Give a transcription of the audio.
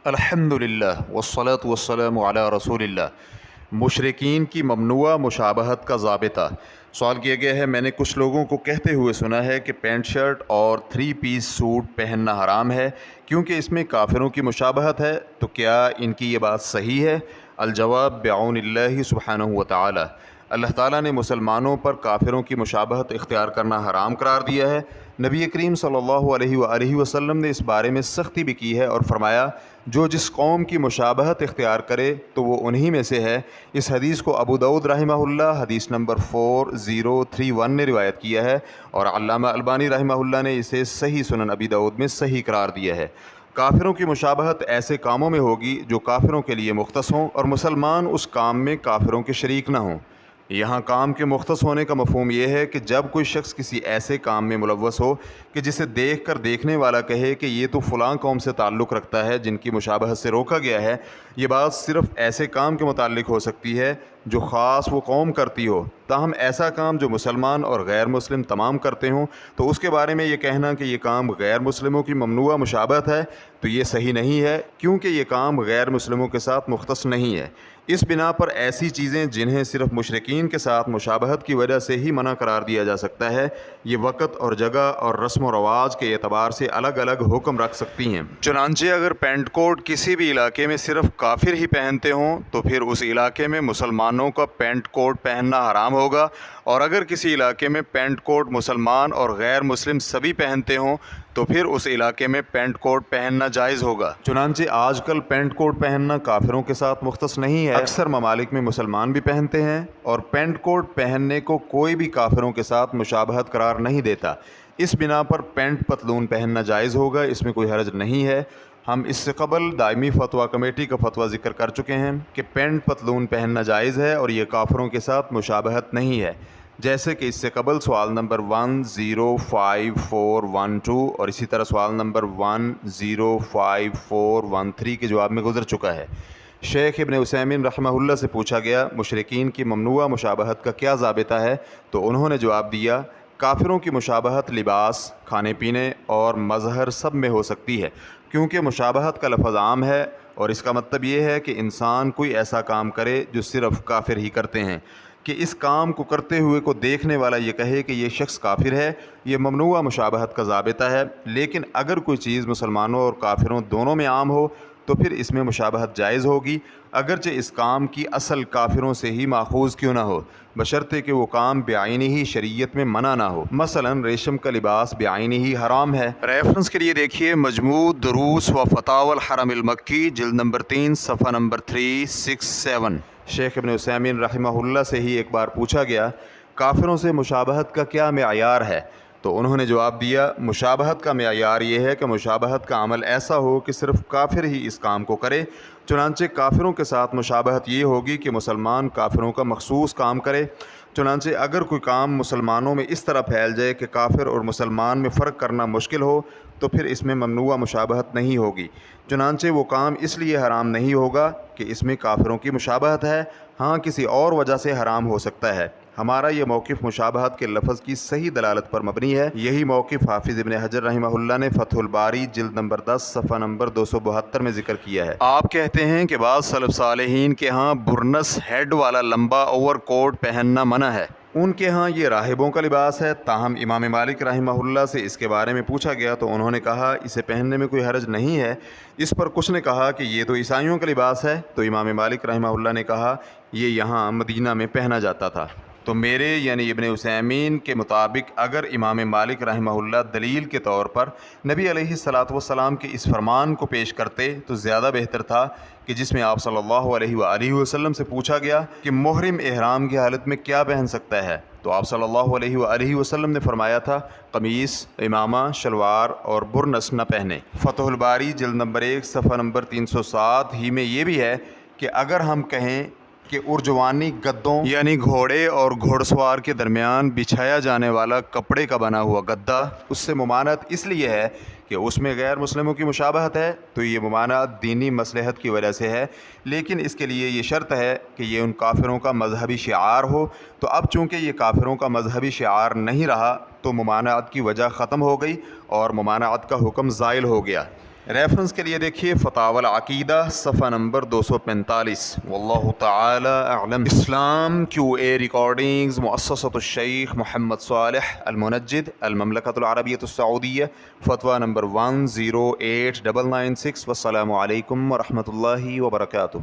अल्हम्दुलिल्लाह वस्सलातु वस्सलामु अला रसूलिल्लाह। मुशरिकीन की ममनुआ मुशाबहत का ज़ाबिता। सवाल किया गया है, मैंने कुछ लोगों को कहते हुए सुना है कि पैंट शर्ट और 3 पीस सूट पहनना हराम है क्योंकि इसमें काफिरों की मुशाबहत है, तो क्या इनकी ये बात सही है? अल-जवाब बिअौनिल्लाहि सुब्हानहु व तआला। अल्लाह ताला ने मुसलमानों पर काफिरों की मुशाबहत इख्तियार करना हराम करार दिया है। नबी करीम सल्लल्लाहु अलैहि वसल्लम ने इस बारे में सख्ती भी की है और फरमाया, जो जिस कौम की मुशाबहत इख्तियार करे तो वो उन्हीं में से है। इस हदीस को अबू दाऊद रहमहुल्लाह हदीस नंबर 4031 ने रिवायत किया है और अल्लामा अलबानी रहमहुल्लाह ने इसे सही सुनन अबी दाऊद में सही करार दिया है। काफिरों की मुशाबहत ऐसे कामों में होगी जो काफिरों के लिए मुख्तस हों और मुसलमान उस काम में काफिरों के शरीक न हों। यहाँ काम के मुख्तस होने का मफ़हूम यह है कि जब कोई शख्स किसी ऐसे काम में मुलव्वस हो कि जिसे देख कर देखने वाला कहे कि ये तो फ़लाँ कौम से ताल्लुक़ रखता है जिनकी मुशाबहत से रोका गया है। ये बात सिर्फ़ ऐसे काम के मुताल्लिक़ हो सकती है जो ख़ास वो कौम करती हो। ताहम ऐसा काम जो मुसलमान और गैर मुस्लिम तमाम करते हों, तो उसके बारे में ये कहना कि ये काम गैर मुस्लिमों की ममनुआ मुशाबहत है, तो ये सही नहीं है क्योंकि ये काम गैर मुस्लिमों के साथ मुख्तस नहीं है। इस बिना पर ऐसी चीज़ें जिन्हें सिर्फ मुशरिकीन के साथ मुशाबहत की वजह से ही मना करार दिया जा सकता है, ये वक़्त और जगह और रस्म व रवाज के एतबार से अलग अलग हुक्म रख सकती हैं। चुनांचे अगर पेंट कोट किसी भी इलाके में सिर्फ काफिर ही पहनते हों तो फिर उस इलाके में मुसलमानों का पेंट कोट पहनना हराम होगा, और अगर किसी इलाके में पेंट कोट मुसलमान और गैर मुस्लिम सभी पहनते हों तो फिर उस इलाके में पेंट कोट पहनना जायज़ होगा। चुनांचे आजकल पेंट कोट पहनना काफिरों के साथ मुख्तस नहीं है। अक्सर ममालिक में मुसलमान भी पहनते हैं और पेंट कोट पहनने को कोई भी काफिरों के साथ मुशाबहत करार नहीं देता। इस बिना पर पेंट पतलून पहनना जायज़ होगा, इसमें कोई हरज नहीं है। हम इससे कबल दायमी फतवा कमेटी का फतवा ज़िक्र कर चुके हैं कि पेंट पतलून पहनना जायज़ है और ये काफिरों के साथ मुशाबहत नहीं है, जैसे कि इससे कबल सवाल नंबर 105412 और इसी तरह सवाल नंबर 105413 के जवाब में गुजर चुका है। शेख इब्न उसैमीन रहमहुल्लाह से पूछा गया, मुशरिकीन की ममनुआ मुशाबहत का क्या ज़ाबिता है? तो उन्होंने जवाब दिया, काफिरों की मुशाबहत लिबास, खाने पीने और मज़हर सब में हो सकती है, क्योंकि मुशाबहत का लफ्ज़ आम है और इसका मतलब ये है कि इंसान कोई ऐसा काम करे जो सिर्फ़ काफिर ही करते हैं, कि इस काम को करते हुए को देखने वाला ये कहे कि ये शख्स काफिर है। ये ममनुआ मुशाबहत का ज़ाबिता है। लेकिन अगर कोई चीज़ मुसलमानों और काफिरों दोनों में आम हो तो फिर इसमें मुशाबहत जायज़ होगी, अगरचे इस काम की असल काफिरों से ही माखूज़ क्यों ना हो, बशर्ते कि वो काम बेआइनी ही शरीयत में मना ना हो। मसलन रेशम का लिबास बेआइनी ही हराम है। रेफरेंस के लिए देखिए मजमू दुरूस व फतावल हरमिल मक्की जिल्द नंबर 3 सफ़ा नंबर 367। शेख इब्न उसैमीन रहमहुल्लाह से ही एक बार पूछा गया, काफिरों से मुशाबहत का क्या मेयार है? तो उन्होंने जवाब दिया, मुशाबहत का मेयार ये है कि मुशाबहत का अमल ऐसा हो कि सिर्फ़ काफिर ही इस काम को करे। चुनांचे काफिरों के साथ मुशाबहत ये होगी कि मुसलमान काफिरों का मखसूस काम करे। चुनांचे अगर कोई काम मुसलमानों में इस तरह फैल जाए कि काफिर और मुसलमान में फ़र्क करना मुश्किल हो तो फिर इसमें ममनुआ मुशाबहत नहीं होगी। चुनांचे वो काम इसलिए हराम नहीं होगा कि इसमें काफिरों की मुशाबहत है, हाँ किसी और वजह से हराम हो सकता है। हमारा ये मौक़िफ़ मुशाबहत के लफ्ज़ की सही दलालत पर मबनी है। यही मौक़िफ़ हाफिज़ इब्न हजर रहमहुल्लाह ने फ़तहुल बारी जिल्द नंबर 10 सफ़ा नंबर 272 में ज़िक्र किया है। आप कहते हैं कि बाज़ सलफ़ सालेहीन के यहाँ बुरनस हेड वाला लंबा ओवर कोट पहनना मना है, उनके यहाँ ये राहिबों का लिबास है। ताहम इमाम मालिक रहमहुल्लाह से इसके बारे में पूछा गया तो उन्होंने कहा, इसे पहनने में कोई हरज नहीं है। इस पर कुछ ने कहा कि ये तो ईसाइयों का लिबास है, तो इमाम मालिक रहमहुल्लाह ने कहा, ये यहाँ मदीना में पहना जाता था। तो मेरे यानी इब्न उसैमीन के मुताबिक अगर इमाम मालिक रहमहुल्लाह दलील के तौर पर नबी अलैहिस्सलातु वस्सलाम के इस फरमान को पेश करते तो ज़्यादा बेहतर था कि जिसमें आप सल्लल्लाहु अलैहि वसल्लम से पूछा गया कि मुहरिम एहराम की हालत में क्या पहन सकता है, तो आप सल्लल्लाहु अलैहि वसल्लम ने फरमाया था, कमीस, इमामा, शलवार और बुरनस न पहने। फ़तहुल बारी जिल्द नंबर 1 सफ़ा नंबर 307 ही में ये भी है कि अगर हम कहें कि उर्जवानी गद्दों यानी घोड़े और घोड़सवार के दरमियान बिछाया जाने वाला कपड़े का बना हुआ गद्दा, उससे मुमानत इसलिए है कि उसमें गैर मुस्लिमों की मुशाबहत है, तो ये मुमानत दीनी मसलहत की वजह से है। लेकिन इसके लिए ये शर्त है कि ये उन काफिरों का मजहबी शिआर हो। तो अब चूँकि ये काफिरों का मजहबी शिआर नहीं रहा तो मुमानत की वजह ख़त्म हो गई और मुमानत का हुक्म ज़ाइल हो गया। ریفرنس کے لیے دیکھیے فتاوی العقیدہ صفحہ نمبر 245. واللہ تعالی اعلم. اسلام QA ریکارڈنگز مؤسسۃ الشیخ محمد صالح المنجد المملکۃ العربیۃ السعودیہ فتویٰ نمبر 108996. والسلام علیکم ورحمۃ اللہ وبرکاتہ.